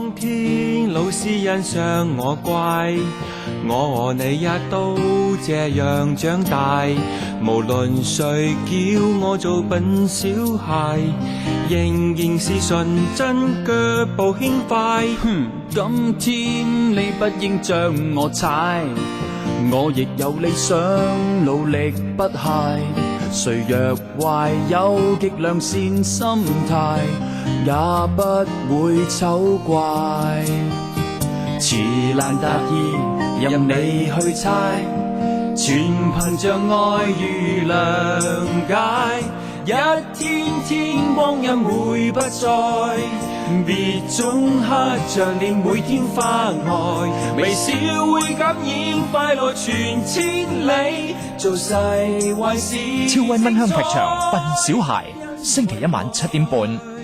當天老師欣賞我乖，我和你也都這樣長大。無論誰叫我做笨小孩，仍然是純真腳步輕快。今天你不應將我踩，我亦有理想，努力不懈。誰若懷有極良善心態，也不會醜怪。詞難達意，任你去猜，全憑着愛與諒解。一天天光陰會不再，別總刻着臉每天花愛，微笑會感染快樂傳千里，做細壞事。超溫溫香劇場《笨小孩》，星期一晚7點半。